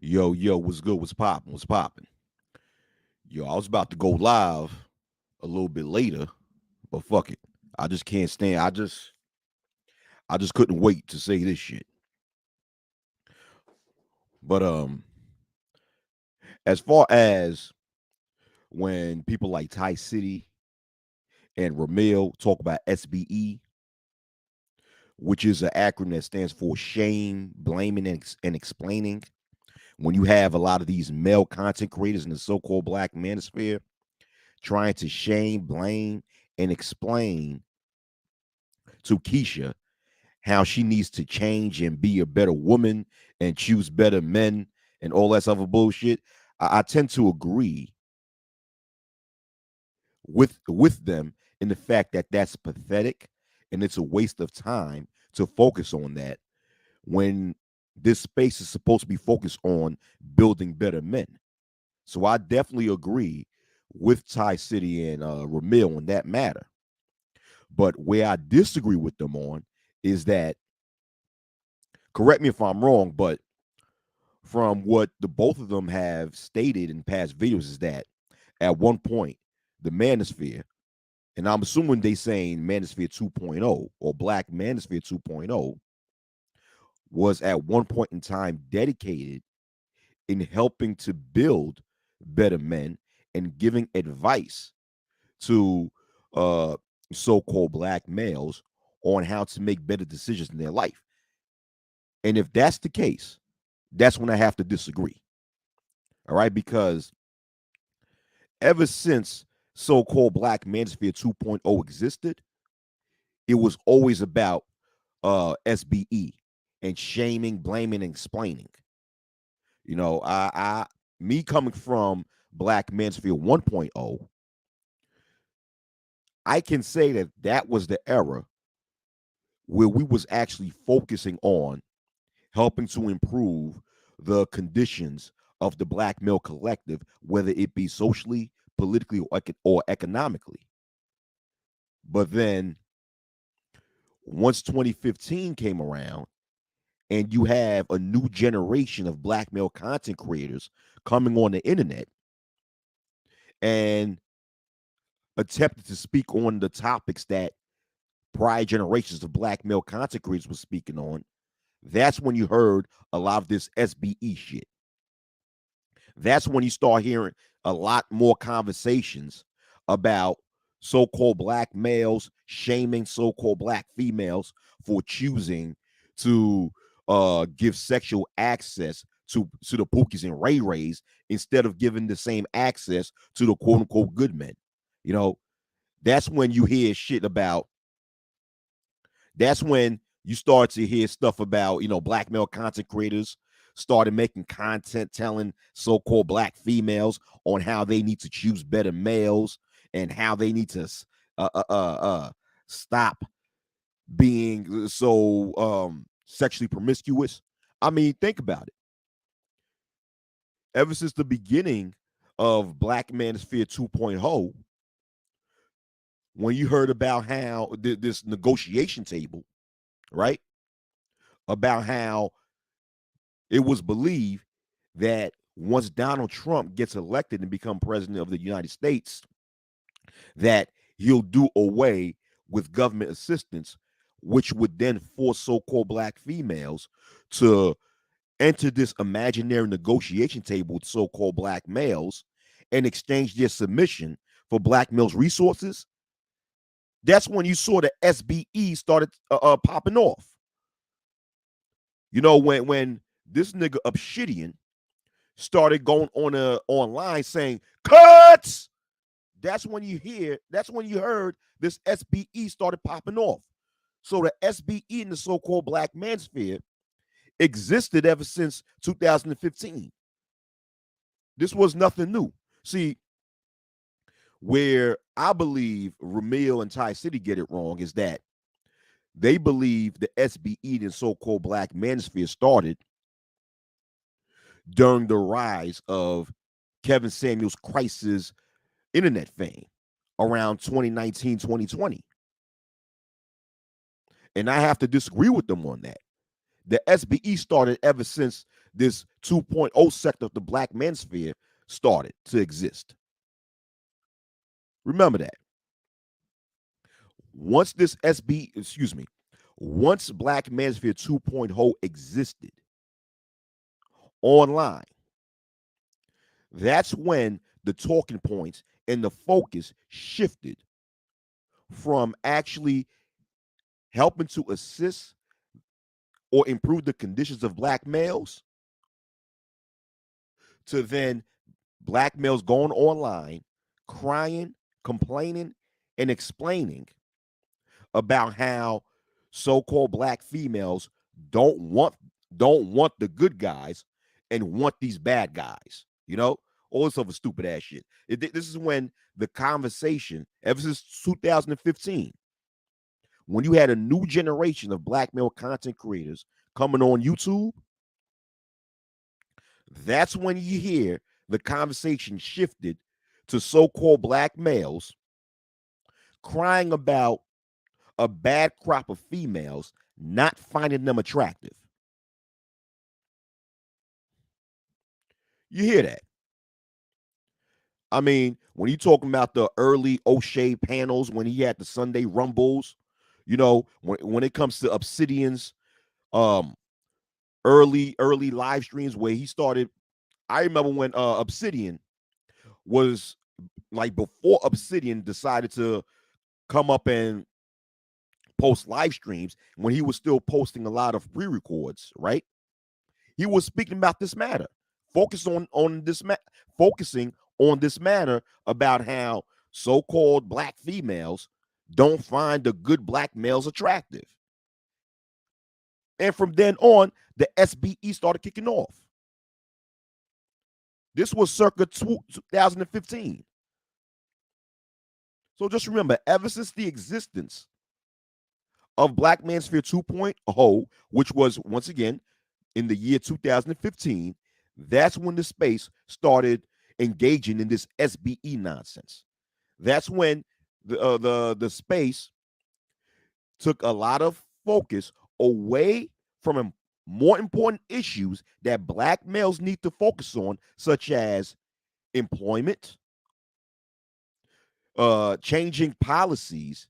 Yo, yo, what's good? What's popping? What's popping? Yo, I was about to go live a little bit later, but fuck it. I just can't stand. I just couldn't wait to say this shit. But as far as when people like Ty City and Ramil talk about SBE, which is an acronym that stands for shame, blaming, and explaining. When you have a lot of these male content creators in the so-called Black Manosphere trying to shame, blame, and explain to Keisha how she needs to change and be a better woman and choose better men and all that other bullshit. I tend to agree with them in the fact that that's pathetic and it's a waste of time to focus on that when this space is supposed to be focused on building better men. So I definitely agree with Ty City and Ramil on that matter. But where I disagree with them on is that, correct me if I'm wrong, but from what the both of them have stated in past videos is that at one point the manosphere, and I'm assuming they saying Manosphere 2.0 or Black Manosphere 2.0, was at one point in time dedicated in helping to build better men and giving advice to uh so-called black males on how to make better decisions in their life. And if that's the case, that's when I have to disagree. All right, because ever since so-called Black Manosphere 2.0 existed, it was always about SBE and shaming, blaming, and explaining. You know, me coming from Black Manosphere 1.0, I can say that that was the era where we was actually focusing on helping to improve the conditions of the black male collective, whether it be socially, politically, or economically. But then once 2015 came around and you have a new generation of black male content creators coming on the internet and attempted to speak on the topics that prior generations of black male content creators were speaking on, that's when you heard a lot of this SBE shit. That's when you start hearing a lot more conversations about so-called black males shaming so-called black females for choosing to give sexual access to the Pookies and Ray Rays instead of giving the same access to the quote unquote good men. You know, that's when you hear shit about, that's when you start to hear stuff about, black male content creators started making content telling so-called black females on how they need to choose better males and how they need to stop being so sexually promiscuous. I mean, think about it. Ever since the beginning of Black Manosphere 2.0, when you heard about how this negotiation table, right? About how it was believed that once Donald Trump gets elected and become president of the United States, that he'll do away with government assistance, which would then force so-called black females to enter this imaginary negotiation table with so-called black males and exchange their submission for black males' resources. That's when you saw the SBE started popping off. You know, when this nigga Obsidian started going on online saying cuts, that's when you heard this SBE started popping off. So the SBE in the so-called Black Manosphere existed ever since 2015. This was nothing new. See, where I believe Ramil and Ty City get it wrong is that they believe the SBE and so-called Black Manosphere started during the rise of Kevin Samuels Christ's internet fame around 2019, 2020. And I have to disagree with them on that. The SBE started ever since this 2.0 sector of the Black Manosphere started to exist. Remember that. Once this SB, excuse me, once Black Manosphere 2.0 existed online, that's when the talking points and the focus shifted from actually helping to assist or improve the conditions of Black males to then Black males going online, crying, complaining, and explaining about how so-called Black females don't want the good guys and want these bad guys, all this other stupid ass shit. This is when the conversation, ever since 2015, when you had a new generation of Black male content creators coming on YouTube, that's when you hear the conversation shifted to so-called Black males crying about a bad crop of females not finding them attractive. You hear that? I mean, when you talking about the early O'Shea panels, when he had the Sunday Rumbles, when it comes to Obsidian's um early live streams where he started. I remember when Obsidian was like, before Obsidian decided to come up and post live streams, when he was still posting a lot of pre-records, right? He was speaking about this matter, focusing on this matter about how so-called Black females don't find the good Black males attractive. And from then on, the SBE started kicking off. This was circa 2015. So just remember, ever since the existence of Black Manosphere 2.0, which was, once again, in the year 2015, that's when the space started engaging in this SBE nonsense. That's when the space took a lot of focus away from more important issues that Black males need to focus on, such as employment, changing policies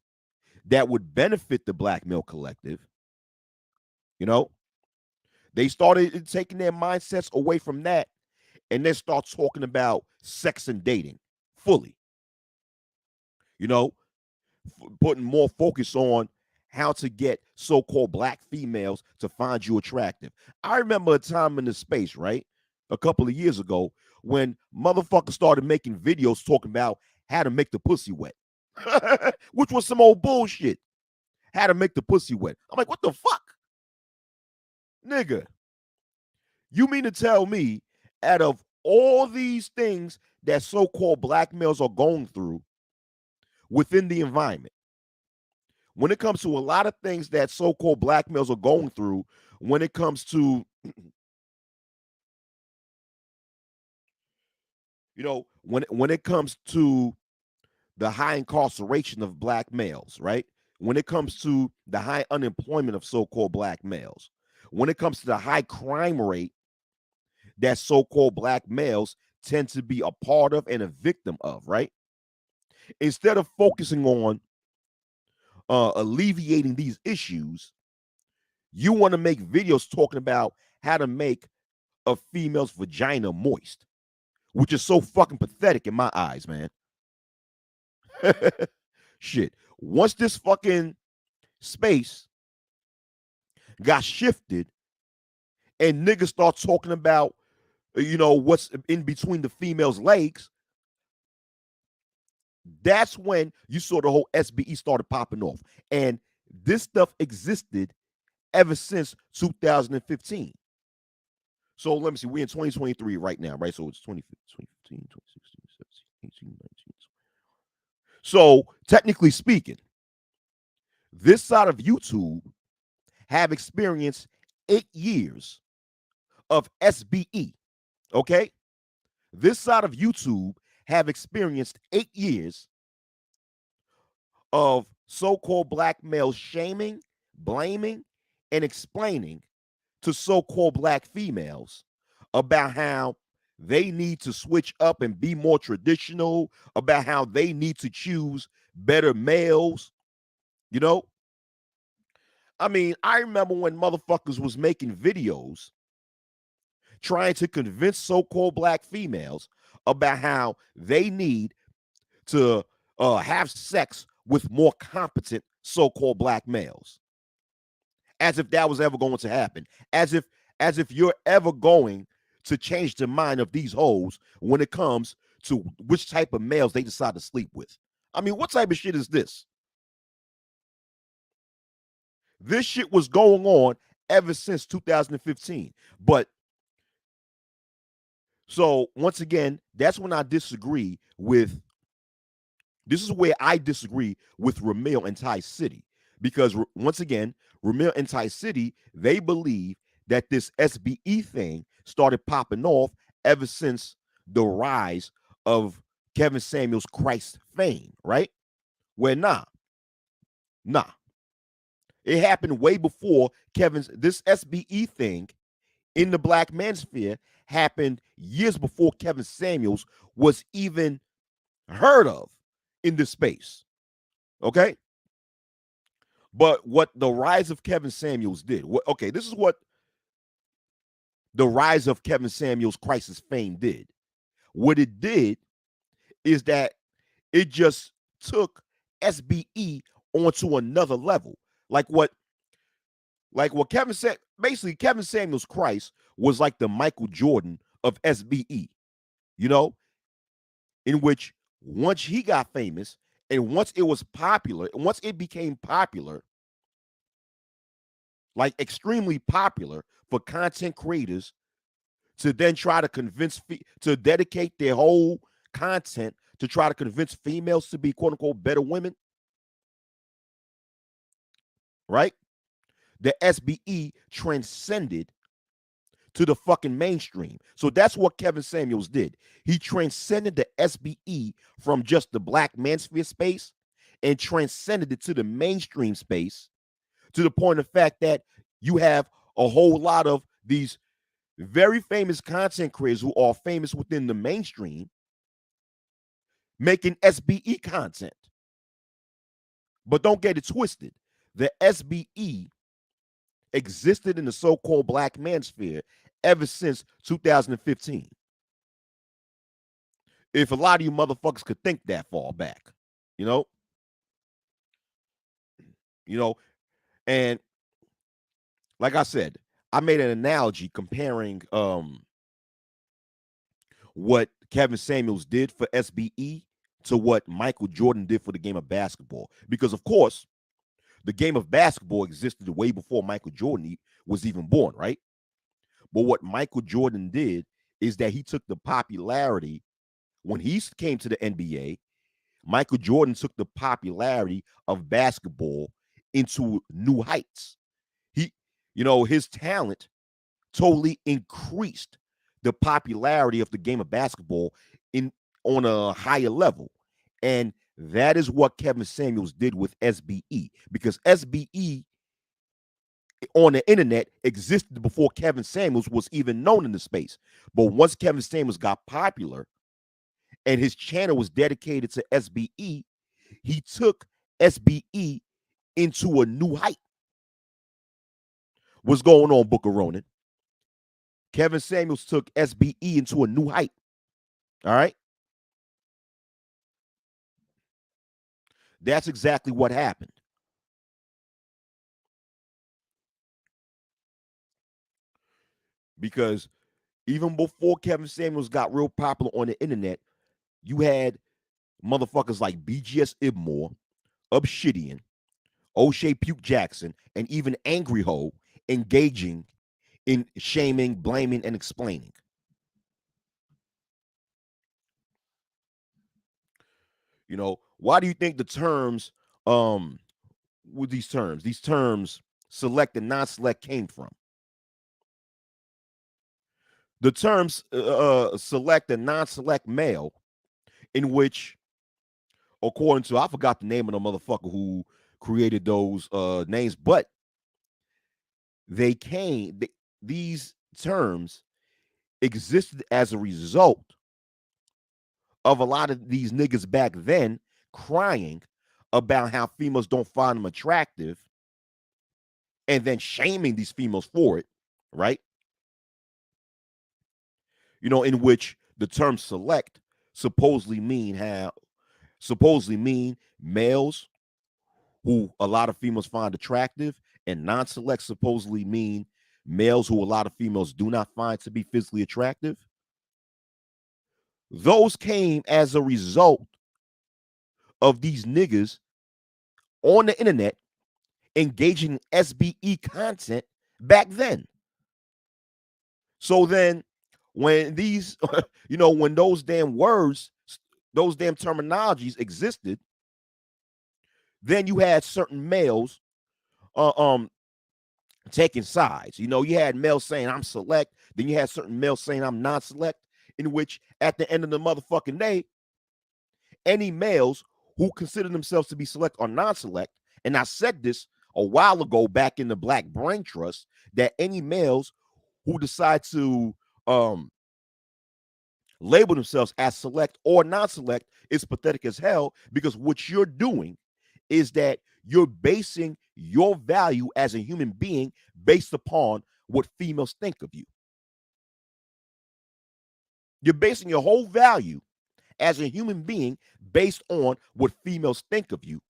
that would benefit the Black male collective. They started taking their mindsets away from that and then start talking about sex and dating fully. Putting more focus on how to get so-called Black females to find you attractive. I remember a time in the space, right, a couple of years ago, when motherfuckers started making videos talking about how to make the pussy wet, which was some old bullshit. How to make the pussy wet. I'm like, what the fuck? Nigga, you mean to tell me, out of all these things that so-called Black males are going through within the environment, when it comes to a lot of things that so-called Black males are going through, when it comes to, when it comes to the high incarceration of Black males, right? When it comes to the high unemployment of so-called Black males, when it comes to the high crime rate that so-called Black males tend to be a part of and a victim of, right? Instead of focusing on alleviating these issues, you want to make videos talking about how to make a female's vagina moist, which is so fucking pathetic in my eyes, man. Shit. Once this fucking space got shifted and niggas start talking about, what's in between the female's legs, that's when you saw the whole SBE started popping off. And this stuff existed ever since 2015. So let me see. We're in 2023 right now, right? So it's 2015, 2016, 17, 18, 19. So technically speaking, this side of YouTube have experienced 8 years of SBE, okay? This side of YouTube have experienced 8 years of so-called Black males shaming, blaming, and explaining to so-called Black females about how they need to switch up and be more traditional, about how they need to choose better males, you know? I mean, I remember when motherfuckers was making videos trying to convince so-called black females about how they need to have sex with more competent so-called black males, as if that was ever going to happen, as if you're ever going to change the mind of these hoes when it comes to which type of males they decide to sleep with. I mean, what type of shit is this? This shit was going on ever since 2015. But so once again, that's when I disagree with. This is where I disagree with Ramil and Ty City, because once again, Ramil and Ty City, they believe that this SBE thing started popping off ever since the rise of Kevin Samuels Christ fame, right? Where nah, it happened way before this SBE thing in the Black Manosphere happened years before Kevin Samuels was even heard of in this space. Okay? But what the rise of Kevin Samuels did, this is what the rise of Kevin Samuels crisis fame did. What it did is that it just took SBE onto another level. Like what Kevin said, basically Kevin Samuels Christ was like the Michael Jordan of SBE, you know, in which once he got famous and once it was popular, and once it became popular, like extremely popular for content creators to then try to to dedicate their whole content to try to convince females to be quote unquote better women, right? The SBE transcended to the fucking mainstream. So that's what Kevin Samuels did. He transcended the SBE from just the Black Manosphere space and transcended it to the mainstream space, to the point of fact that you have a whole lot of these very famous content creators who are famous within the mainstream making SBE content. But don't get it twisted. The SBE existed in the so-called Black Manosphere ever since 2015. If a lot of you motherfuckers could think that far back, you know, you know, and like I said, I made an analogy comparing what Kevin Samuels did for SBE to what Michael Jordan did for the game of basketball. Because of course, the game of basketball existed way before Michael Jordan was even born, right? But what Michael Jordan did is that he took the popularity when he came to the NBA. Michael Jordan took the popularity of basketball into new heights. His talent totally increased the popularity of the game of basketball in on a higher level. And that is what Kevin Samuels did with SBE, because SBE on the internet existed before Kevin Samuels was even known in the space. But once Kevin Samuels got popular and his channel was dedicated to SBE, he took SBE into a new height. What's going on, Booker Ronan? Kevin Samuels took SBE into a new height. All right. That's exactly what happened. Because even before Kevin Samuels got real popular on the internet, you had motherfuckers like BGS Ibmore, Obsidian, O'Shea Puke Jackson, and even Angry Ho engaging in shaming, blaming, and explaining. Why do you think the terms, with these terms select and non-select came from? The terms select and non-select male, in which, according to, I forgot the name of the motherfucker who created those names, but these terms existed as a result of a lot of these niggas back then crying about how females don't find them attractive and then shaming these females for it, right? In which the term select supposedly mean males who a lot of females find attractive, and non-select supposedly mean males who a lot of females do not find to be physically attractive. Those came as a result of these niggas on the internet engaging in SBE content back then. So then when these, when those damn words, those damn terminologies existed, then you had certain males taking sides. You had males saying I'm select, then you had certain males saying I'm non-select, in which at the end of the motherfucking day, any males who consider themselves to be select or non-select, and I said this a while ago back in the Black Brain Trust, that any males who decide to label themselves as select or non-select is pathetic as hell, because what you're doing is that you're basing your value as a human being based upon what females think of you. You're basing your whole value as a human being based on what females think of you,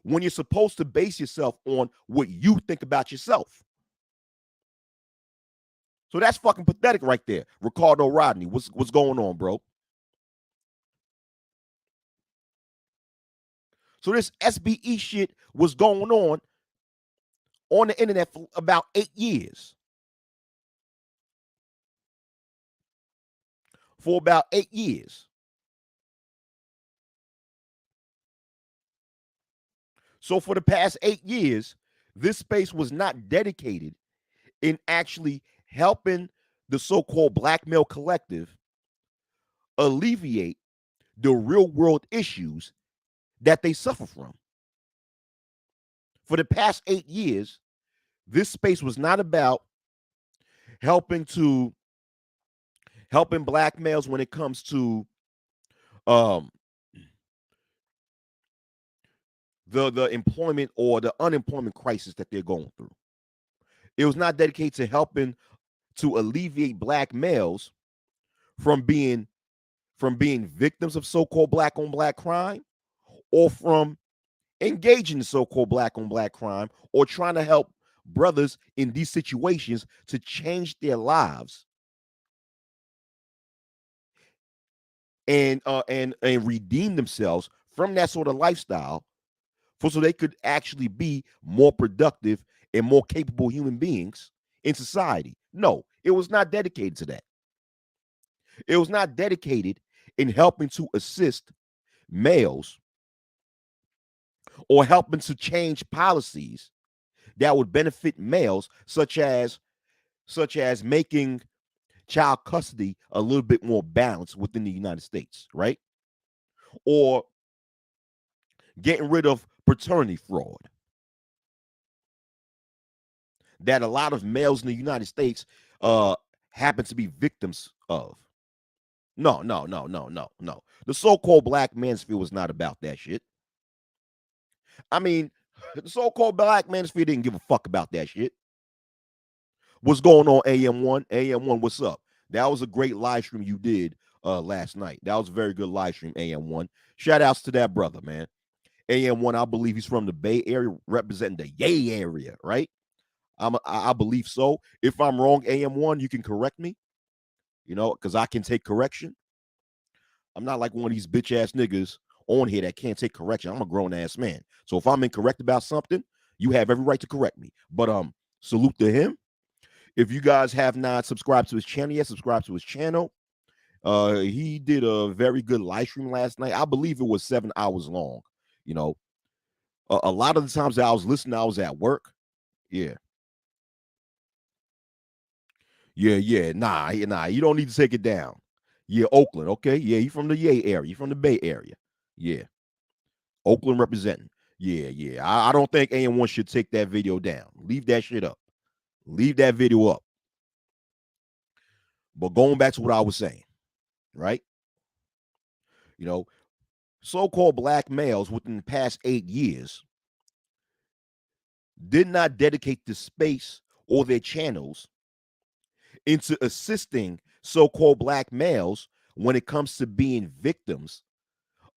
when you're supposed to base yourself on what you think about yourself. So that's fucking pathetic right there. Ricardo Rodney, what's going on, bro? So this SBE shit was going on the internet for about 8 years. For about 8 years. So for the past 8 years, this space was not dedicated in actually helping the so-called black male collective alleviate the real world issues that they suffer from. For the past 8 years, this space was not about helping black males when it comes to the employment or the unemployment crisis that they're going through. It was not dedicated to helping to alleviate black males from being victims of so-called black on black crime, or from engaging in so-called black on black crime, or trying to help brothers in these situations to change their lives and redeem themselves from that sort of lifestyle, so they could actually be more productive and more capable human beings in society. No, it was not dedicated to that. It was not dedicated in helping to assist males or helping to change policies that would benefit males, such as making child custody a little bit more balanced within the United States, right? Or getting rid of paternity fraud that a lot of males in the United States happen to be victims of. No. The so-called Black Manosphere was not about that shit. I mean, the so-called Black Manosphere didn't give a fuck about that shit. What's going on, AM1? AM1, what's up? That was a great live stream you did last night. That was a very good live stream, AM1. Shout outs to that brother, man. AM1, I believe he's from the Bay Area, representing the Yay area, right? I believe so. If I'm wrong, AM1, you can correct me, because I can take correction. I'm not like one of these bitch ass niggas on here that can't take correction. I'm a grown ass man. So if I'm incorrect about something, you have every right to correct me. But salute to him. If you guys have not subscribed to his channel yet, subscribe to his channel. He did a very good live stream last night. I believe it was 7 hours long. A lot of the times that I was listening, I was at work. Yeah. Nah, you don't need to take it down. Yeah, Oakland, okay? Yeah, you from the Yay area. You from the Bay Area. Yeah. Oakland representing. Yeah. I don't think anyone should take that video down. Leave that shit up. Leave that video up. But going back to what I was saying, right? You know, so-called black males within the past 8 years did not dedicate the space or their channels into assisting so-called black males when it comes to being victims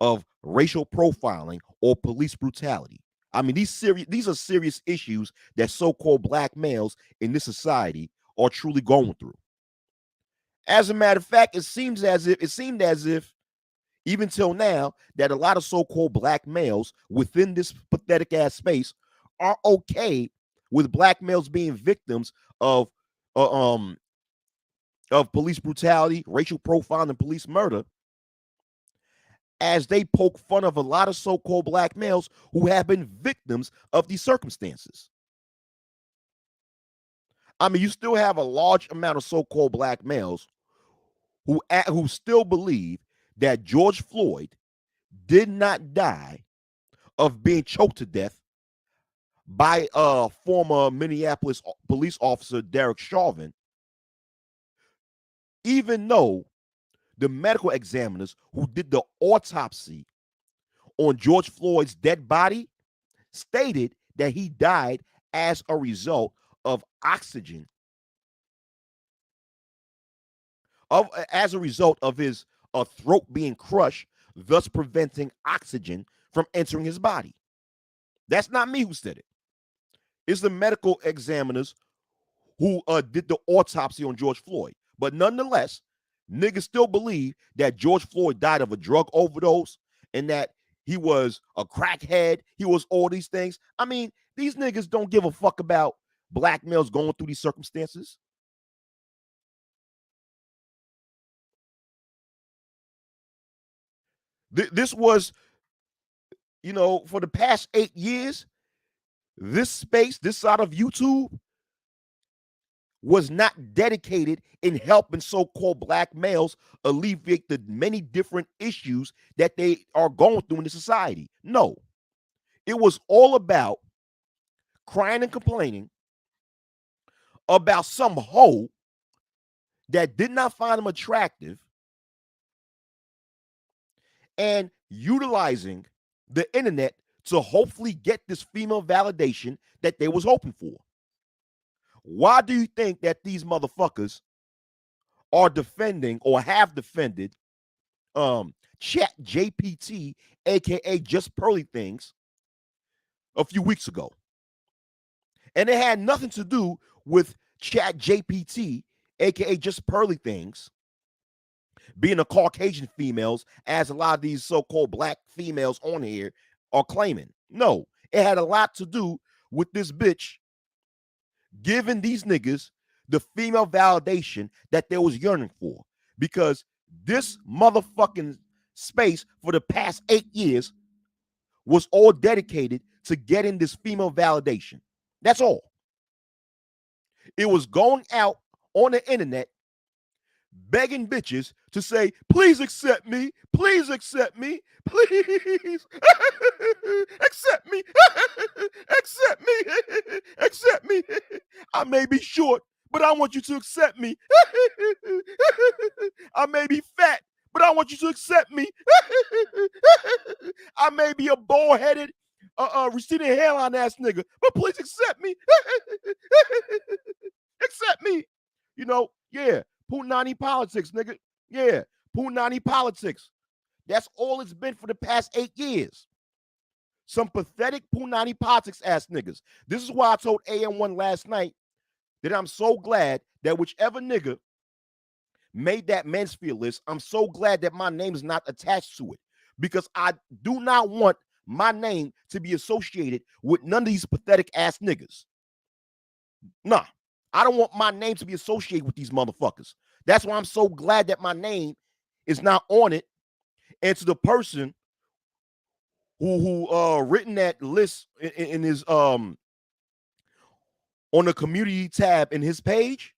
of racial profiling or police brutality. I mean, these are serious issues that so-called black males in this society are truly going through. As a matter of fact, it seemed as if even till now that a lot of so-called black males within this pathetic ass space are okay with black males being victims of uh, um of police brutality, racial profiling, and police murder, as they poke fun of a lot of so-called black males who have been victims of these circumstances. I mean, you still have a large amount of so-called black males who still believe that George Floyd did not die of being choked to death by former Minneapolis police officer Derek Chauvin, even though the medical examiners who did the autopsy on George Floyd's dead body stated that he died as a result of oxygen, as a result of his throat being crushed, thus preventing oxygen from entering his body. That's not me who said it. It's the medical examiners who did the autopsy on George Floyd. But nonetheless, niggas still believe that George Floyd died of a drug overdose and that he was a crackhead. He was all these things. I mean, these niggas don't give a fuck about black males going through these circumstances. This was, for the past 8 years, this space, this side of YouTube, was not dedicated in helping so-called black males alleviate the many different issues that they are going through in the society. No, it was all about crying and complaining about some hoe that did not find them attractive and utilizing the internet to hopefully get this female validation that they was hoping for. Why do you think that these motherfuckers are defending or have defended Chat JPT, aka Just Pearly Things, a few weeks ago? And it had nothing to do with Chat JPT, aka Just Pearly Things, being a Caucasian females, as a lot of these so-called black females on here are claiming. No, it had a lot to do with this bitch giving these niggas the female validation that they was yearning for. Because this motherfucking space for the past 8 years was all dedicated to getting this female validation. That's all. It was going out on the internet begging bitches to say, please accept me, please accept me, please accept me, accept me, accept me. I may be short, but I want you to accept me. I may be fat, but I want you to accept me. I may be a bald-headed, receding hairline ass nigga, but please accept me. Accept me. Yeah. Punani politics, nigga. Yeah. Punani politics. That's all it's been for the past 8 years. Some pathetic Punani politics ass niggas. This is why I told AM1 last night that I'm so glad that whichever nigga made that Manosphere list, I'm so glad that my name is not attached to it, because I do not want my name to be associated with none of these pathetic ass niggas. Nah, I don't want my name to be associated with these motherfuckers. That's why I'm so glad that my name is not on it. And to the person who written that list in his on the community tab in his page,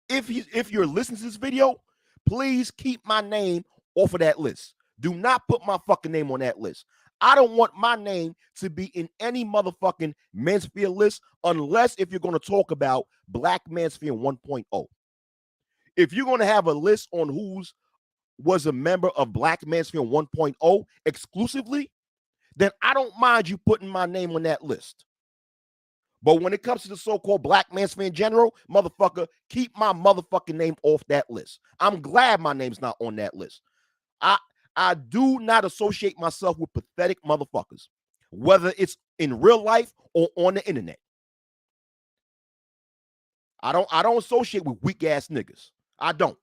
if you're listening to this video, please keep my name off of that list. Do not put my fucking name on that list. I don't want my name to be in any motherfucking Manosphere list, unless if you're going to talk about Black Manosphere 1.0. If you're going to have a list on who's was a member of Black Manosphere 1.0 exclusively, then I don't mind you putting my name on that list. But when it comes to the so-called Black Manosphere in general, motherfucker, keep my motherfucking name off that list. I'm glad my name's not on that list. I do not associate myself with pathetic motherfuckers, whether it's in real life or on the internet. I don't associate with weak ass niggas. I don't.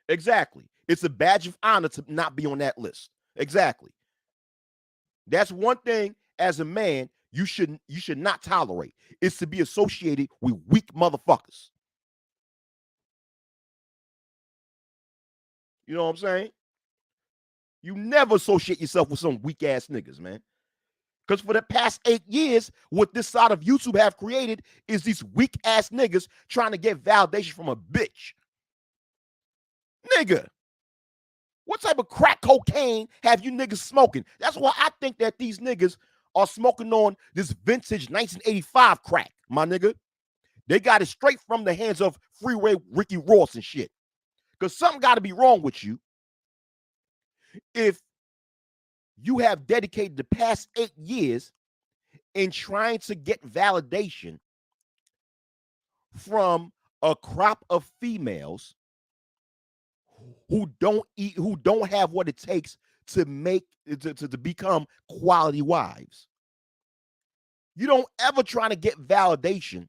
Exactly. It's a badge of honor to not be on that list. Exactly. That's one thing as a man you should not tolerate. It's to be associated with weak motherfuckers. You know what I'm saying? You never associate yourself with some weak ass niggas, man. Because for the past 8 years, what this side of YouTube have created is these weak ass niggas trying to get validation from a bitch. Nigga, what type of crack cocaine have you niggas smoking? That's why I think that these niggas are smoking on this vintage 1985 crack, my nigga. They got it straight from the hands of Freeway Ricky Ross and shit. Because something got to be wrong with you if you have dedicated the past 8 years in trying to get validation from a crop of females who don't have what it takes to become quality wives. You don't ever try to get validation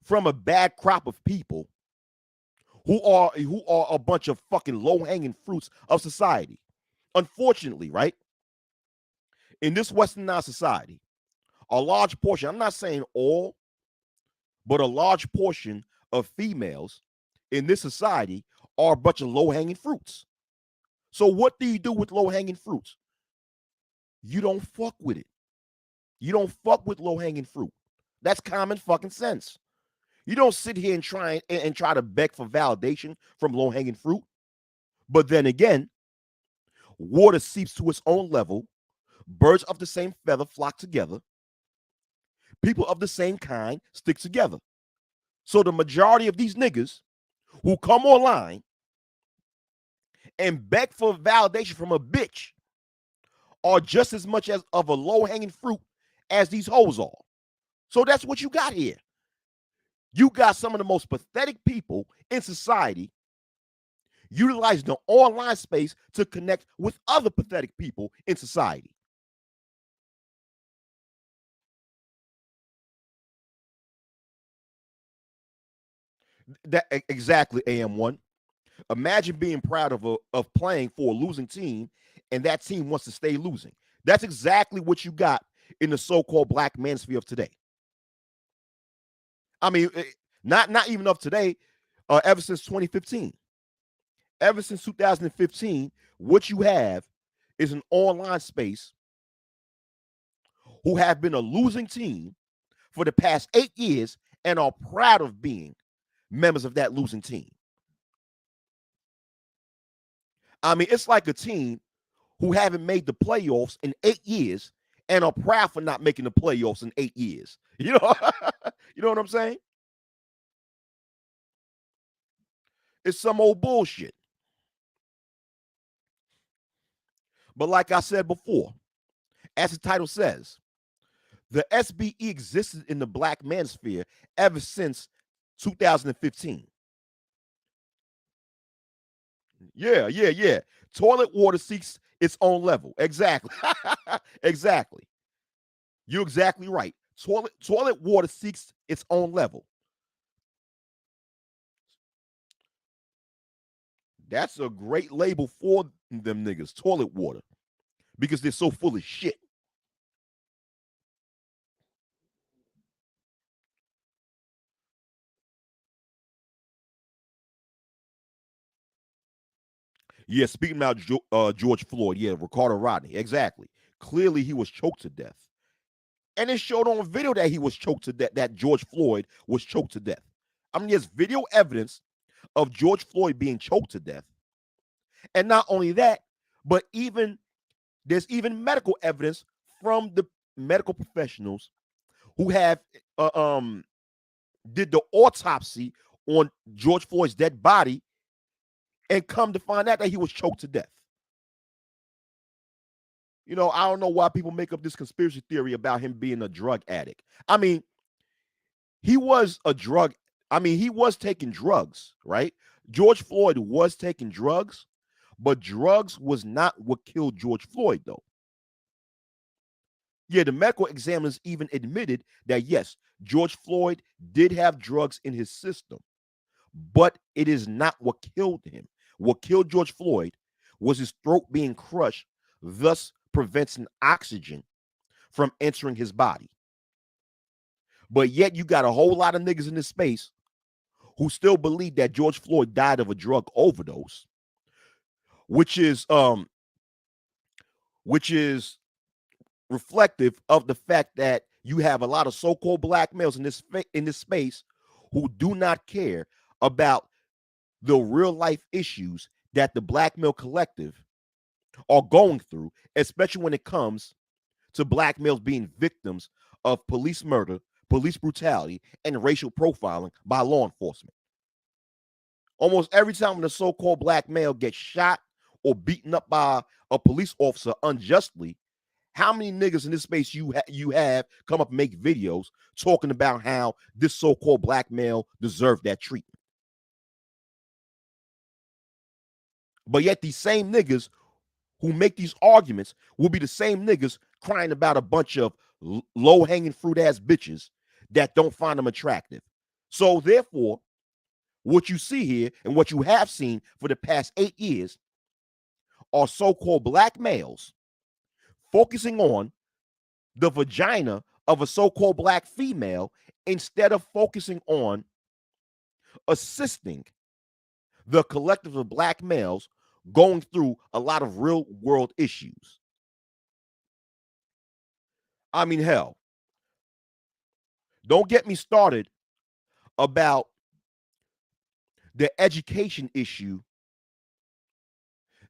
from a bad crop of people who are a bunch of fucking low-hanging fruits of society. Unfortunately, right? In this westernized society, a large portion, I'm not saying all, but a large portion of females in this society are a bunch of low-hanging fruits. So what do you do with low-hanging fruits? You don't fuck with it. You don't fuck with low-hanging fruit. That's common fucking sense. You don't sit here and try to beg for validation from low-hanging fruit. But then again, water seeps to its own level. Birds of the same feather flock together. People of the same kind stick together. So the majority of these niggas who come online and beg for validation from a bitch are just as much as of a low-hanging fruit as these hoes are. So that's what you got here. You got some of the most pathetic people in society utilizing the online space to connect with other pathetic people in society. That exactly, AM1. Imagine being proud of playing for a losing team, and that team wants to stay losing. That's exactly what you got in the so-called Black Manosphere of today. I mean, not even of today. Ever since 2015, ever since 2015, what you have is an online space who have been a losing team for the past 8 years and are proud of being members of that losing team. I mean, it's like a team who haven't made the playoffs in 8 years and are proud for not making the playoffs in 8 years. You know, you know what I'm saying? It's some old bullshit. But like I said before, as the title says, the SBE existed in the Black Manosphere ever since 2015. Yeah. Toilet water seeks its own level. Exactly. Exactly. You're exactly right. Toilet water seeks its own level. That's a great label for them niggas, toilet water, because they're so full of shit. Yeah, speaking about George Floyd, yeah, Ricardo Rodney, exactly. Clearly, he was choked to death. And it showed on video that he was choked to death, that George Floyd was choked to death. I mean, there's video evidence of George Floyd being choked to death. And not only that, but there's even medical evidence from the medical professionals who have did the autopsy on George Floyd's dead body and come to find out that he was choked to death. You know, I don't know why people make up this conspiracy theory about him being a drug addict. I mean, he was a drug, he was taking drugs, right? George Floyd was taking drugs, but drugs was not what killed George Floyd, though. Yeah, the medical examiners even admitted that yes, George Floyd did have drugs in his system, but it is not what killed him. What killed George Floyd was his throat being crushed, thus preventing oxygen from entering his body. But yet you got a whole lot of niggas in this space who still believe that George Floyd died of a drug overdose, which is reflective of the fact that you have a lot of so-called black males in this space who do not care about the real life issues that the black male collective are going through, especially when it comes to black males being victims of police murder, police brutality, and racial profiling by law enforcement. Almost every time when a so-called black male gets shot or beaten up by a police officer unjustly, how many niggas in this space you have come up and make videos talking about how this so-called black male deserved that treatment? But yet these same niggas who make these arguments will be the same niggas crying about a bunch of low-hanging fruit ass bitches that don't find them attractive. So therefore, what you see here and what you have seen for the past 8 years are so-called black males focusing on the vagina of a so-called black female instead of focusing on assisting the collective of black males going through a lot of real world issues. I mean, hell, don't get me started about the education issue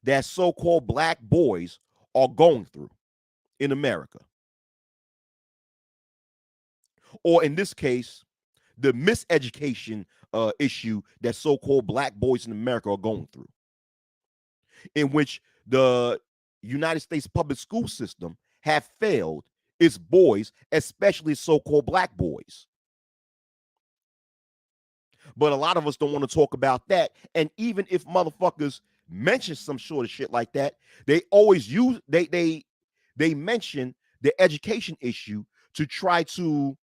that so-called black boys are going through in America. Or in this case, the miseducation issue that so-called black boys in America are going through, in which the United States public school system have failed its boys, especially so-called black boys. But a lot of us don't want to talk about that. And even if motherfuckers mention some sort of shit like that, they always use they mention the education issue to try to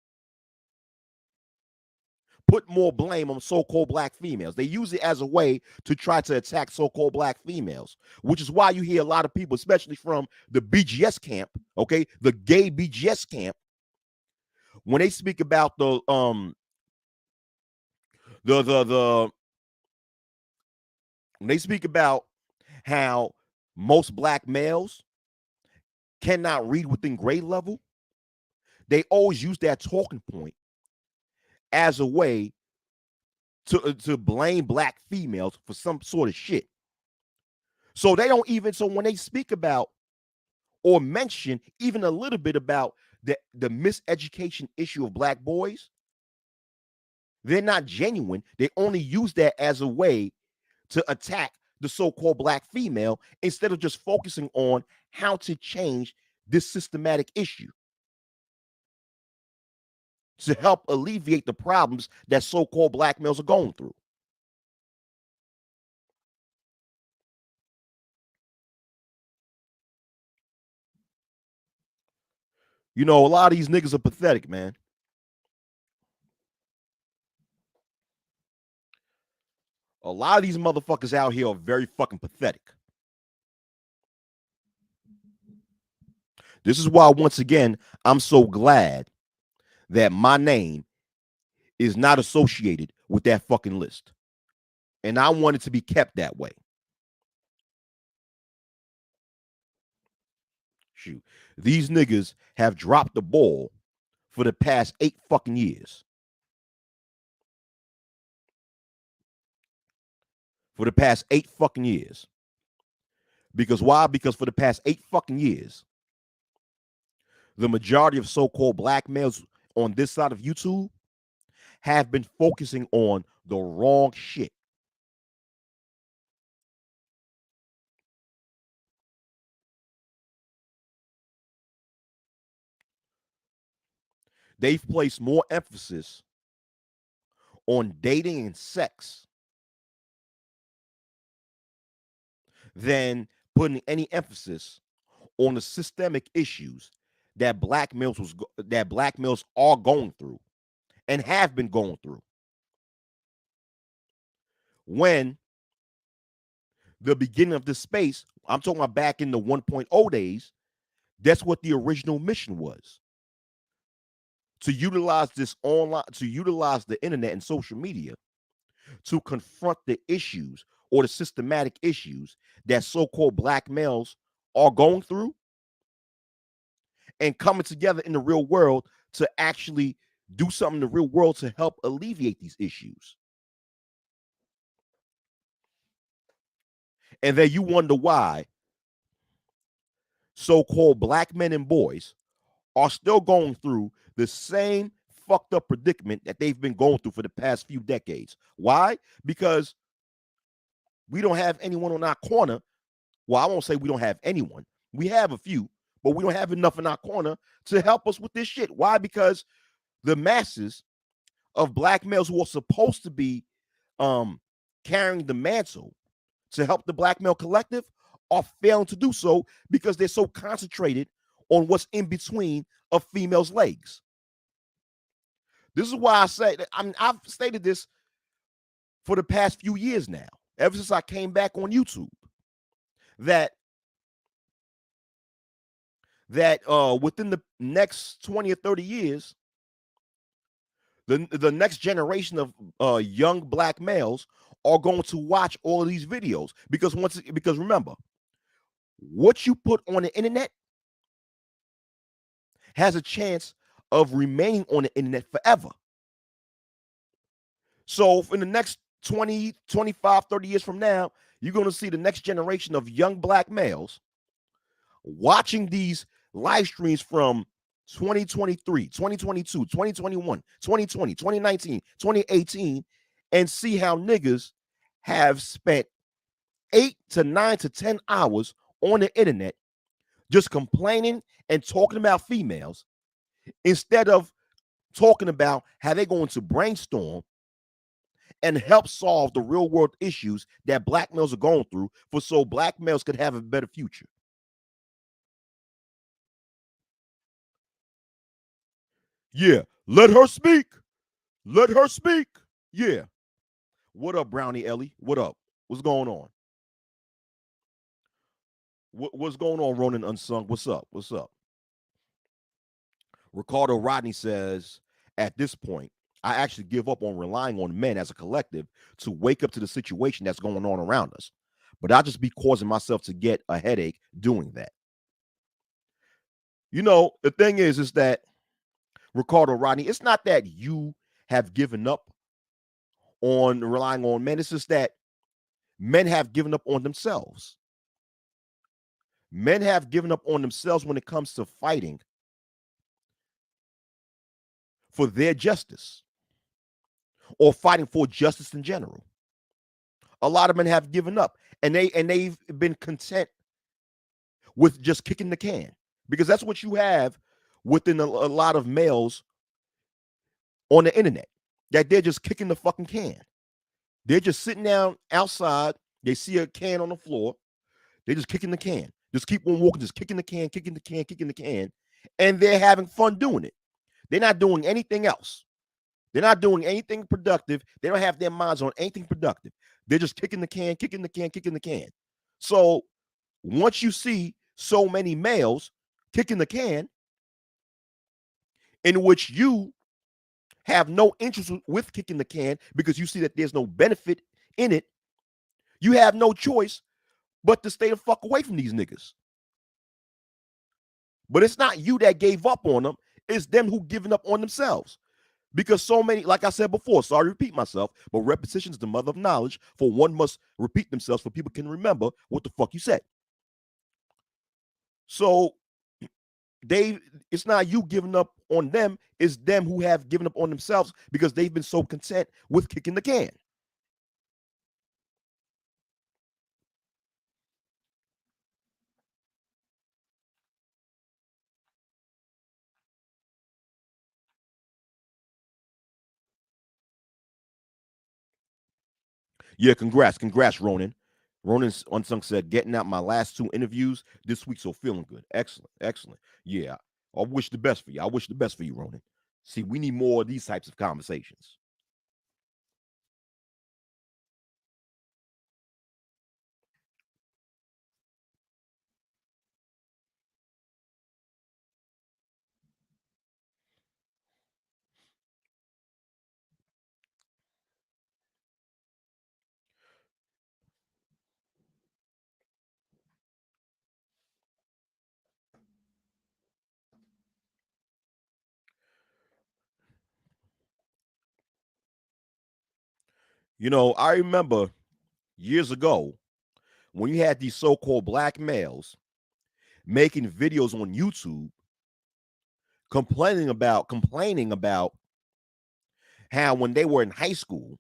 put more blame on so-called black females. They use it as a way to try to attack so-called black females, which is why you hear a lot of people, especially from the BGS camp, okay, the gay BGS camp, when they speak about the when they speak about how most black males cannot read within grade level, they always use that talking point as a way to blame black females for some sort of shit. So they don't even, so when they speak about or mention even a little bit about the miseducation issue of black boys, they're not genuine. They only use that as a way to attack the so-called black female instead of just focusing on how to change this systematic issue to help alleviate the problems that so-called black males are going through. You know, a lot of these niggas are pathetic, man. A lot of these motherfuckers out here are very fucking pathetic. This is why, once again, I'm so glad that my name is not associated with that fucking list. And I want it to be kept that way. Shoot. These niggas have dropped the ball for the past 8 fucking years. For the past 8 fucking years. Because why? Because for the past 8 fucking years, the majority of so-called black males on this side of YouTube have been focusing on the wrong shit. They've placed more emphasis on dating and sex than putting any emphasis on the systemic issues that black males are going through and have been going through. When the beginning of this space, I'm talking about back in the 1.0 days, that's what the original mission was. To utilize the internet and social media to confront the issues or the systematic issues that so-called black males are going through and coming together in the real world to actually do something in the real world to help alleviate these issues. And then you wonder why so-called black men and boys are still going through the same fucked up predicament that they've been going through for the past few decades. Why? Because we don't have anyone on our corner. Well, I won't say we don't have anyone. We have a few, but we don't have enough in our corner to help us with this shit. Why? Because the masses of black males who are supposed to be carrying the mantle to help the black male collective are failing to do so because they're so concentrated on what's in between a female's legs. This is why I say that I've stated this for the past few years now, ever since I came back on YouTube, that within the next 20 or 30 years, the next generation of young black males are going to watch all of these videos because remember, what you put on the internet has a chance of remaining on the internet forever. So in the next 20, 25, 30 years from now, you're going to see the next generation of young black males watching these live streams from 2023, 2022, 2021, 2020, 2019, 2018, and see how niggas have spent 8 to 9 to 10 hours on the internet just complaining and talking about females instead of talking about how they're going to brainstorm and help solve the real world issues that black males are going through so black males could have a better future. Yeah, let her speak. Let her speak. Yeah. What up, Brownie Ellie? What up? What's going on? What's going on, Ronan Unsung? What's up? What's up? Ricardo Rodney says, at this point, I actually give up on relying on men as a collective to wake up to the situation that's going on around us. But I'll just be causing myself to get a headache doing that. You know, the thing is that, Ricardo Rodney, it's not that you have given up on relying on men. It's just that men have given up on themselves. Men have given up on themselves when it comes to fighting for their justice or fighting for justice in general. A lot of men have given up, and they've been content with just kicking the can, because that's what you have within a lot of males on the internet, that they're just kicking the fucking can. They're just sitting down outside. They see a can on the floor. They're just kicking the can. Just keep on walking, just kicking the can, kicking the can, kicking the can. And they're having fun doing it. They're not doing anything else. They're not doing anything productive. They don't have their minds on anything productive. They're just kicking the can, kicking the can, kicking the can. So once you see so many males kicking the can, in which you have no interest with kicking the can because you see that there's no benefit in it, you have no choice but to stay the fuck away from these niggas. But it's not you that gave up on them. It's them who given up on themselves. Because so many, like I said before, sorry to repeat myself, but repetition is the mother of knowledge. For one must repeat themselves so people can remember what the fuck you said. So they it's not you giving up on them, it's them who have given up on themselves because they've been so content with kicking the can. Yeah, congrats, Ronan. Ronan Unsung said, getting out my last two interviews this week, so feeling good. Excellent, excellent. Yeah, I wish the best for you. I wish the best for you, Ronan. See, we need more of these types of conversations. I remember years ago when you had these so-called black males making videos on YouTube complaining about how when they were in high school,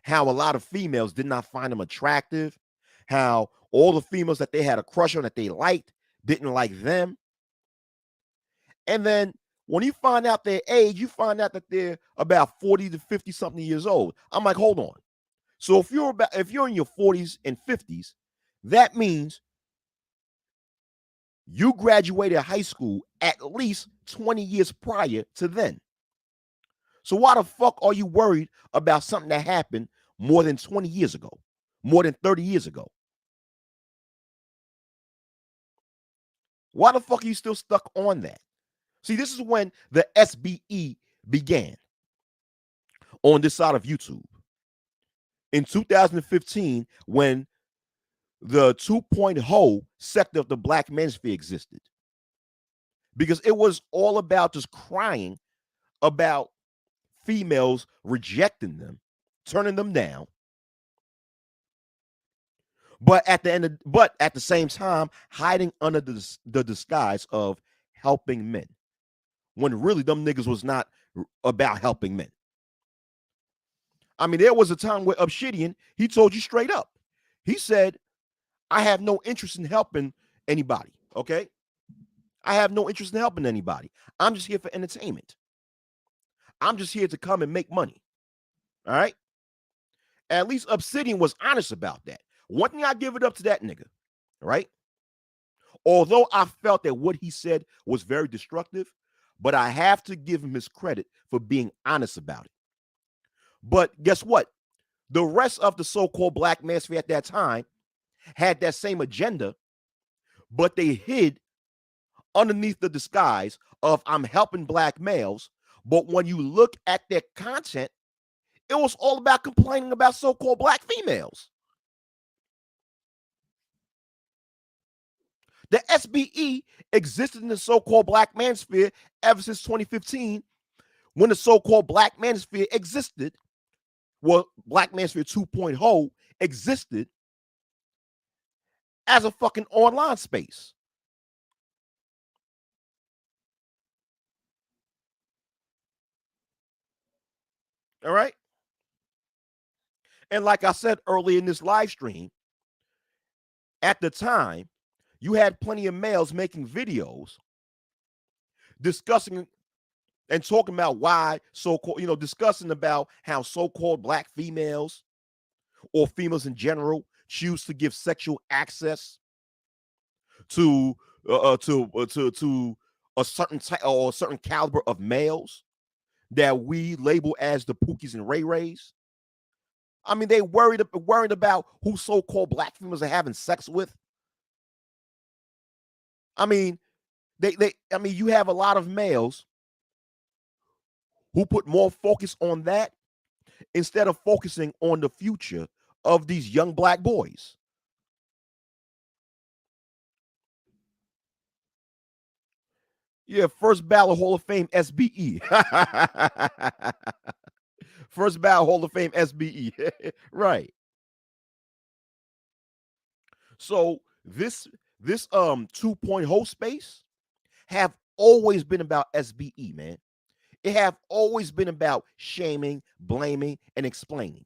how a lot of females did not find them attractive, how all the females that they had a crush on that they liked didn't like them. And then when you find out their age, you find out that they're about 40 to 50 something years old. I'm like, hold on. So if you're in your 40s and 50s, that means you graduated high school at least 20 years prior to then. So why the fuck are you worried about something that happened more than 20 years ago, more than 30 years ago? Why the fuck are you still stuck on that? See, this is when the SBE began on this side of YouTube. In 2015, when the 2.0 sector of the Black Manosphere existed, because it was all about just crying about females rejecting them, turning them down, but at the same time hiding under the disguise of helping men, when really them niggas was not about helping men. I mean, there was a time where Obsidian, he told you straight up. He said, I have no interest in helping anybody, okay? I have no interest in helping anybody. I'm just here for entertainment. I'm just here to come and make money. All right? At least Obsidian was honest about that. One thing I give it up to that nigga, right? Although I felt that what he said was very destructive, but I have to give him his credit for being honest about it. But guess what? The rest of the so-called Black Manosphere at that time had that same agenda, but they hid underneath the disguise of I'm helping black males. But when you look at their content, it was all about complaining about so-called black females. The SBE existed in the so-called Black Manosphere ever since 2015, when the so-called Black Manosphere existed. Well, Black Manosphere 2.0 existed as a fucking online space. All right. And like I said earlier in this live stream, at the time, you had plenty of males making videos discussing and talking about why so-called, discussing about how so-called black females or females in general choose to give sexual access to to a certain type or a certain caliber of males that we label as the Pookies and Ray Rays. I mean, they worried about who so-called black females are having sex with. I mean, you have a lot of males who put more focus on that instead of focusing on the future of these young black boys. Yeah, first ballot Hall of Fame SBE. First ballot Hall of Fame SBE. Right. So this 2.0 space have always been about SBE, man. It have always been about shaming, blaming, and explaining.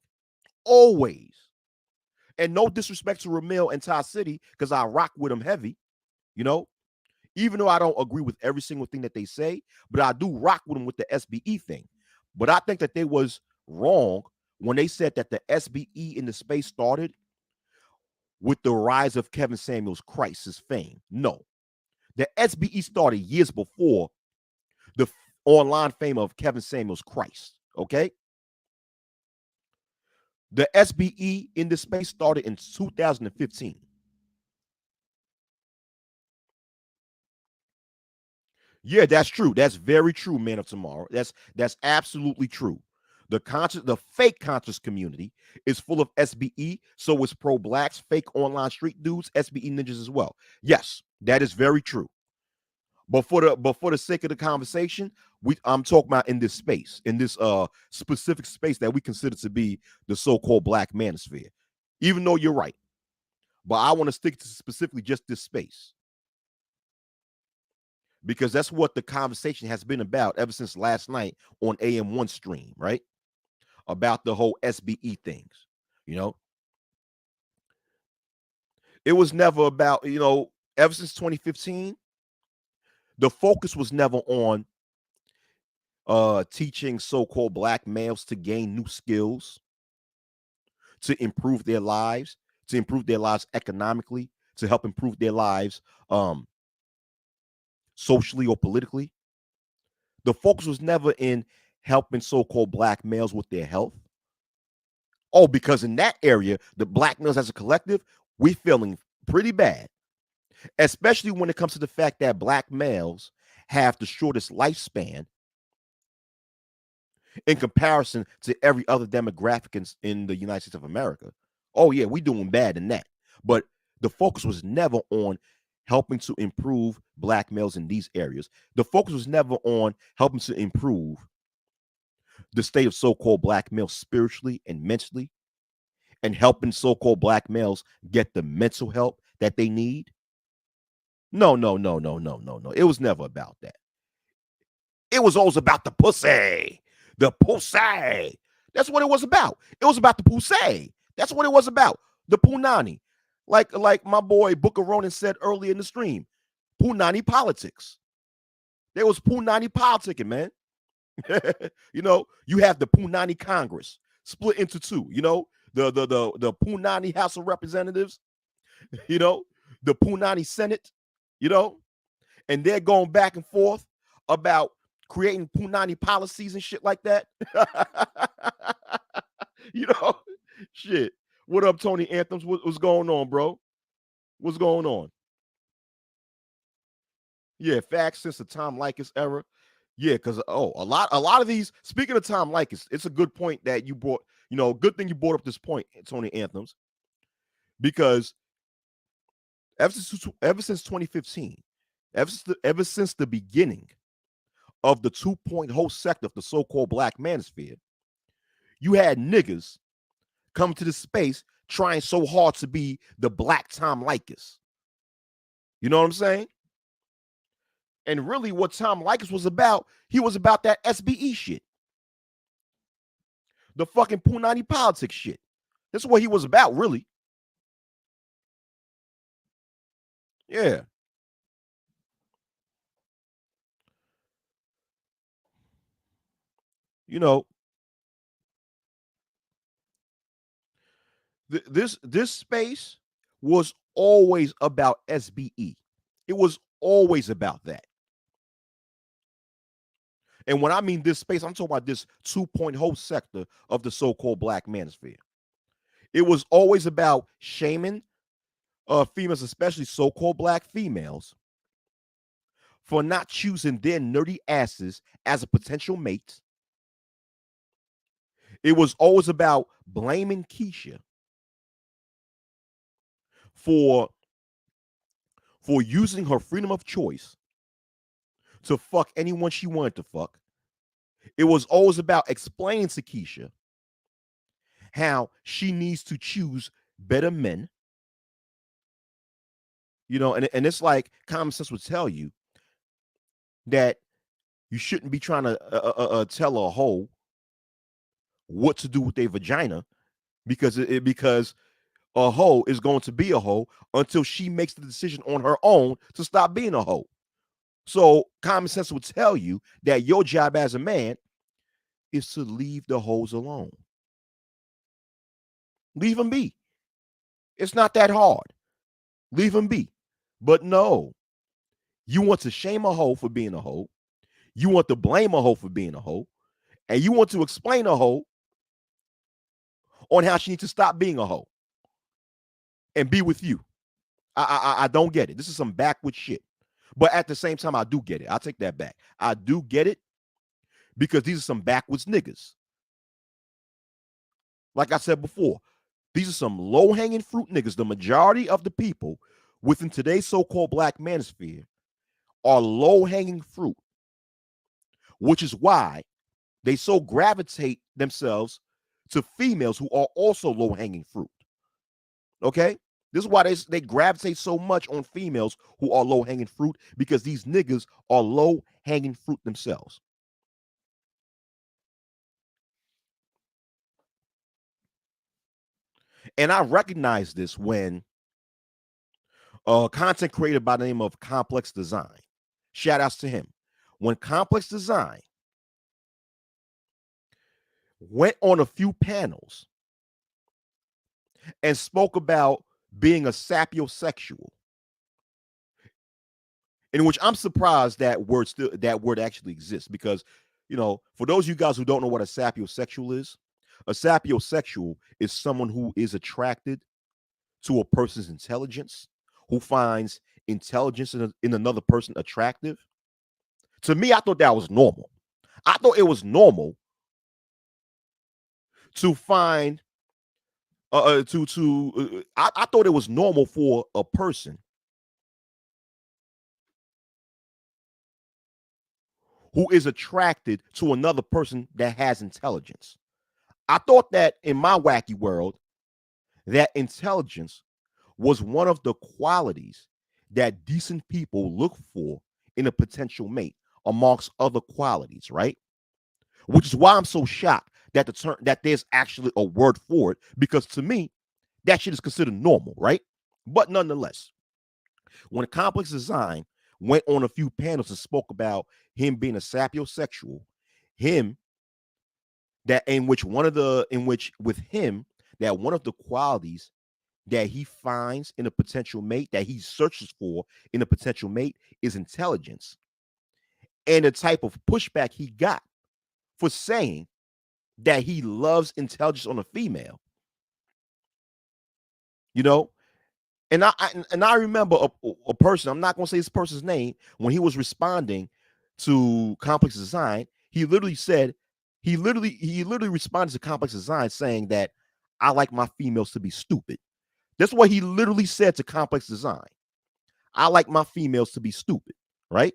Always. And no disrespect to Ramil and Ty City, because I rock with them heavy, you know, even though I don't agree with every single thing that they say, but I do rock with them with the SBE thing. But I think that they was wrong when they said that the SBE in the space started with the rise of Kevin Samuels Christ's fame. No, the SBE started years before the online fame of Kevin Samuels Christ. Okay, the SBE in the space started in 2015. Yeah, that's true. That's very true, Man of Tomorrow. That's absolutely true. The fake conscious community is full of SBE, so is pro blacks, fake online street dudes, SBE ninjas as well. Yes, that is very true. But for the sake of the conversation, I'm talking about in this space, in this specific space that we consider to be the so-called Black Manosphere. Even though you're right, but I want to stick to specifically just this space because that's what the conversation has been about ever since last night on AM1 stream, right? About the whole SBE things. You know, it was never about, ever since 2015, the focus was never on teaching so-called black males to gain new skills, to improve their lives, to improve their lives economically, to help improve their lives socially or politically. The focus was never in helping so-called black males with their health. Oh, because in that area, the black males as a collective, we feeling pretty bad, especially when it comes to the fact that black males have the shortest lifespan in comparison to every other demographic in the United States of America. Oh yeah, we doing bad in that. But the focus was never on helping to improve black males in these areas. The focus was never on helping to improve the state of so-called black males spiritually and mentally, and helping so-called black males get the mental help that they need. No, no, no, no, no, no, no. It was never about that. It was always about the pussy. The pussy. That's what it was about. It was about the pussy. That's what it was about. The punani. Like my boy Booker Ronan said earlier in the stream. Punani politics. There was punani politicking, man. You have the punani Congress split into two, the punani House of Representatives, the punani Senate, and they're going back and forth about creating punani policies and shit like that. you know, shit. What up, Tony Anthems? What's going on, bro? What's going on? Yeah, facts since the Tom Likas era. Yeah, because a lot of these. Speaking of Tom Likas, it's a good point that you brought. Good thing you brought up this point, Tony Anthems, because ever since 2015, ever since the beginning of the 2-point whole sector of the so-called Black Manosphere, you had niggas come to this space trying so hard to be the Black Tom Likas. You know what I'm saying? And really, what Tom Likas was about, he was about that SBE shit, the fucking Punani politics shit. That's what he was about, really. Yeah. You know, this space was always about SBE. It was always about that. And when I mean this space, I'm talking about this 2-point whole sector of the so-called Black Manosphere. It was always about shaming females, especially so-called black females, for not choosing their nerdy asses as a potential mate. It was always about blaming Keisha for using her freedom of choice to fuck anyone she wanted to fuck. It was always about explaining to Keisha how she needs to choose better men. And it's like common sense would tell you that you shouldn't be trying to tell a hoe what to do with their vagina because a hoe is going to be a hoe until she makes the decision on her own to stop being a hoe. So common sense would tell you that your job as a man is to leave the hoes alone. Leave them be. It's not that hard. Leave them be. But no, you want to shame a hoe for being a hoe. You want to blame a hoe for being a hoe. And you want to explain a hoe on how she needs to stop being a hoe and be with you. I don't get it. This is some backward shit. But at the same time, I do get it. I'll take that back. I do get it because these are some backwards niggas. Like I said before, these are some low-hanging fruit niggas. The majority of the people within today's so-called Black Manosphere are low-hanging fruit, which is why they so gravitate themselves to females who are also low-hanging fruit. Okay? This is why they gravitate so much on females who are low-hanging fruit, because these niggas are low-hanging fruit themselves. And I recognize this when a content creator by the name of Complex Design, shout outs to him, when Complex Design went on a few panels and spoke about being a sapiosexual, in which I'm surprised that word actually exists, because, you know, for those of you guys who don't know what a sapiosexual is someone who is attracted to a person's intelligence, who finds intelligence in another person attractive. To me, I thought that was normal. I thought it was normal to find I thought it was normal for a person who is attracted to another person that has intelligence. I thought that in my wacky world, that intelligence was one of the qualities that decent people look for in a potential mate, amongst other qualities, right? Which is why I'm so shocked that there's actually a word for it, because to me, that shit is considered normal, right? But nonetheless, when Complex Design went on a few panels and spoke about him being a sapiosexual, him that in which one of the in which with him that one of the qualities that he finds in a potential mate, that he searches for in a potential mate, is intelligence. And the type of pushback he got for saying that he loves intelligence on a female, you know. And I remember a person, I'm not going to say this person's name, when he was responding to Complex Design, he literally responded to Complex Design saying that I like my females to be stupid. That's what he literally said to Complex Design. I like my females to be stupid, right?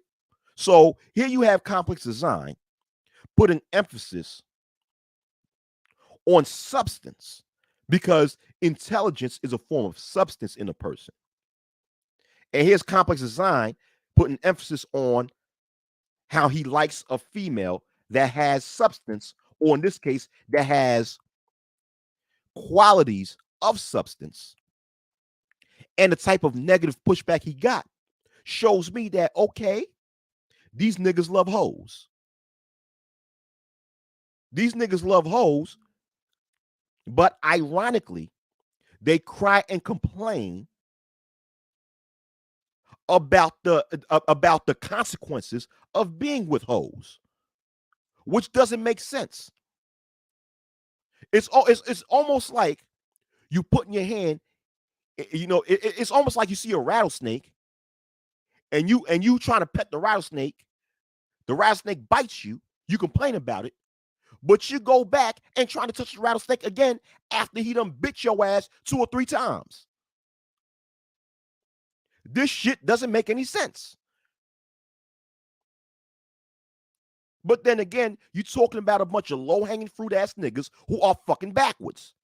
So here you have Complex Design put an emphasis on substance, because intelligence is a form of substance in a person. And here's Complex Design putting emphasis on how he likes a female that has substance, or in this case, that has qualities of substance. And the type of negative pushback he got shows me that, okay, these niggas love hoes. These niggas love hoes, but ironically, they cry and complain about the consequences of being with hoes, which doesn't make sense. It's almost like you putting your hand, you know, it's almost like you see a rattlesnake and you trying to pet the rattlesnake bites you, you complain about it, but you go back and trying to touch the rattlesnake again after he done bit your ass 2 or 3 times. This shit doesn't make any sense. But then again, you talking about a bunch of low-hanging fruit ass niggas who are fucking backwards.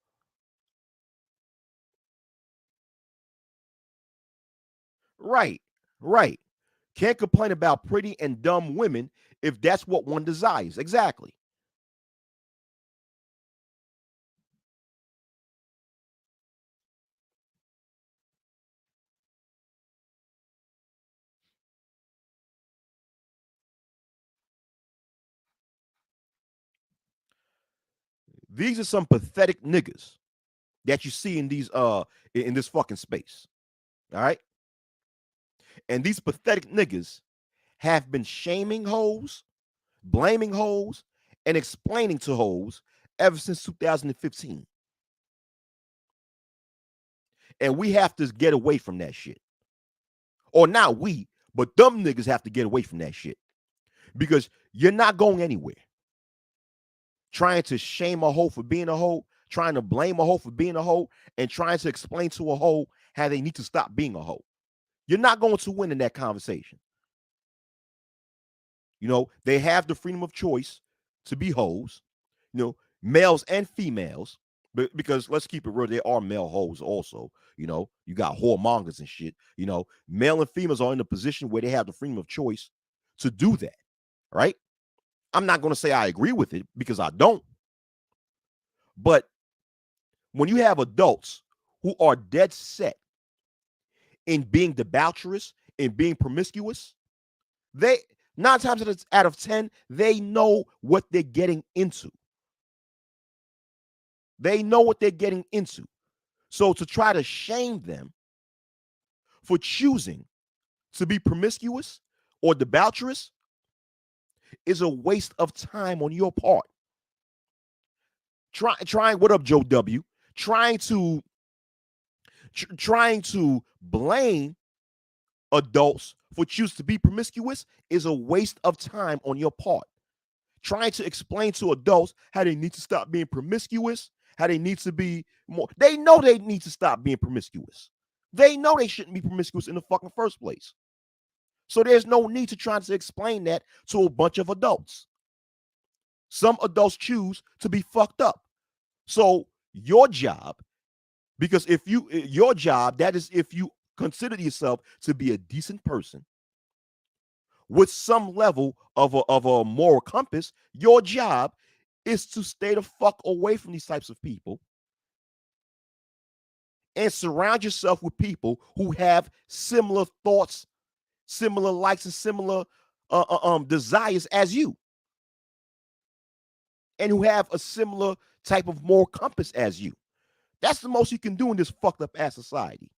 Right, right. Can't complain about pretty and dumb women if that's what one desires. Exactly. These are some pathetic niggas that you see in these in this fucking space. All right. And these pathetic niggas have been shaming hoes, blaming hoes, and explaining to hoes ever since 2015. And we have to get away from that shit. Or not we, but them niggas have to get away from that shit. Because you're not going anywhere. Trying to shame a hoe for being a hoe, trying to blame a hoe for being a hoe, and trying to explain to a hoe how they need to stop being a hoe. You're not going to win in that conversation. You know, they have the freedom of choice to be hoes, you know, males and females. But because let's keep it real, there are male hoes also. You know, you got whoremongers and shit. You know, male and females are in a position where they have the freedom of choice to do that. Right? I'm not going to say I agree with it because I don't. But when you have adults who are dead set in being debaucherous, in being promiscuous, they 9 times out of 10, they know what they're getting into. They know what they're getting into. So to try to shame them for choosing to be promiscuous or debaucherous is a waste of time on your part. Trying, what up, Joe W? Trying to blame adults for choosing to be promiscuous is a waste of time on your part. Trying to explain to adults how they need to stop being promiscuous, how they need to be more. They know they need to stop being promiscuous. They know they shouldn't be promiscuous in the fucking first place. So there's no need to try to explain that to a bunch of adults. Some adults choose to be fucked up. So your job, because if you, your job, that is if you consider yourself to be a decent person with some level of a moral compass, your job is to stay the fuck away from these types of people and surround yourself with people who have similar thoughts, similar likes, and similar desires as you, and who have a similar type of moral compass as you. That's the most you can do in this fucked up ass society.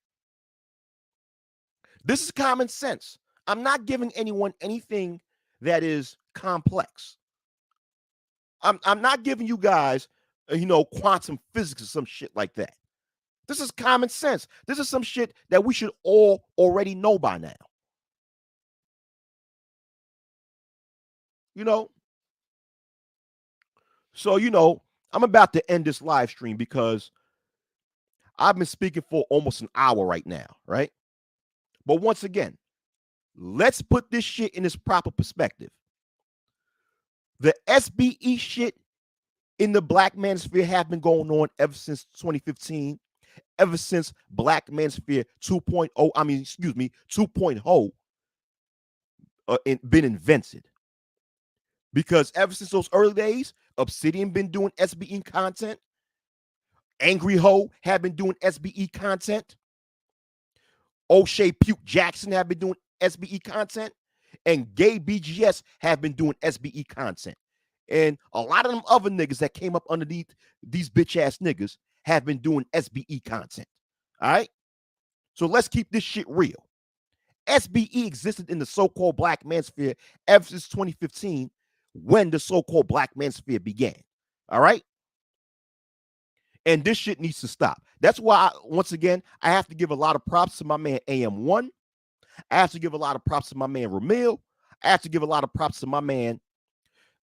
This is common sense. I'm not giving anyone anything that is complex. I'm not giving you guys, quantum physics or some shit like that. This is common sense. This is some shit that we should all already know by now. You know? So, I'm about to end this live stream because I've been speaking for almost an hour right now, right? But once again, let's put this shit in its proper perspective. The SBE shit in the Black Manosphere have been going on ever since 2015, ever since Black Manosphere 2.0, 2.0 been invented. Because ever since those early days, Obsidian been doing SBE content. Angry Ho have been doing SBE content. O'Shea Puke Jackson have been doing SBE content. And Gay BGS have been doing SBE content. And a lot of them other niggas that came up underneath these bitch ass niggas have been doing SBE content. All right? So let's keep this shit real. SBE existed in the so-called Black Manosphere ever since 2015 when the so-called Black Manosphere began. All right? And this shit needs to stop. That's why, once again, I have to give a lot of props to my man AM1. I have to give a lot of props to my man Ramil. I have to give a lot of props to my man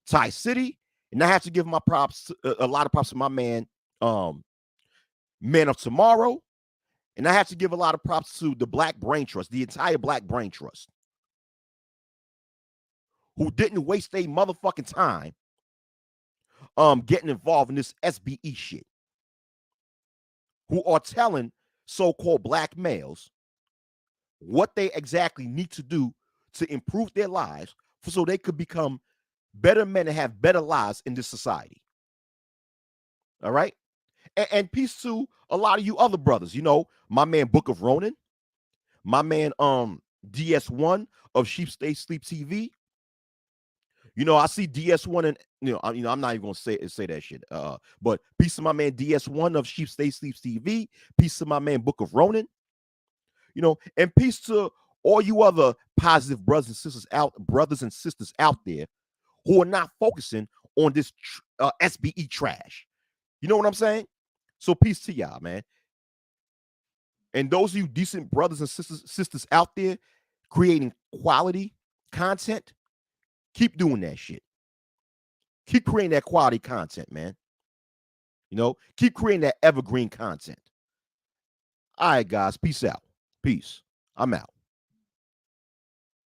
Ty City. And I have to give my props, a lot of props to my man Man of Tomorrow. And I have to give a lot of props to the Black Brain Trust, the entire Black Brain Trust, who didn't waste their motherfucking time getting involved in this SBE shit, who are telling so-called black males what they exactly need to do to improve their lives so they could become better men and have better lives in this society. All right. And peace to a lot of you other brothers. You know, my man Book of Ronan, my man DS1 of Sheep Stay Sleep TV. You know, I see DS1 and I'm not even gonna say that shit. But peace to my man DS1 of Sheep Stay Sleep TV. Peace to my man Book of Ronan. You know, and peace to all you other positive brothers and sisters out there who are not focusing on this SBE trash. You know what I'm saying? So peace to y'all, man. And those of you decent brothers and sisters out there creating quality content, keep doing that shit. Keep creating that quality content, man. You know, keep creating that evergreen content. All right, guys. Peace out. Peace. I'm out.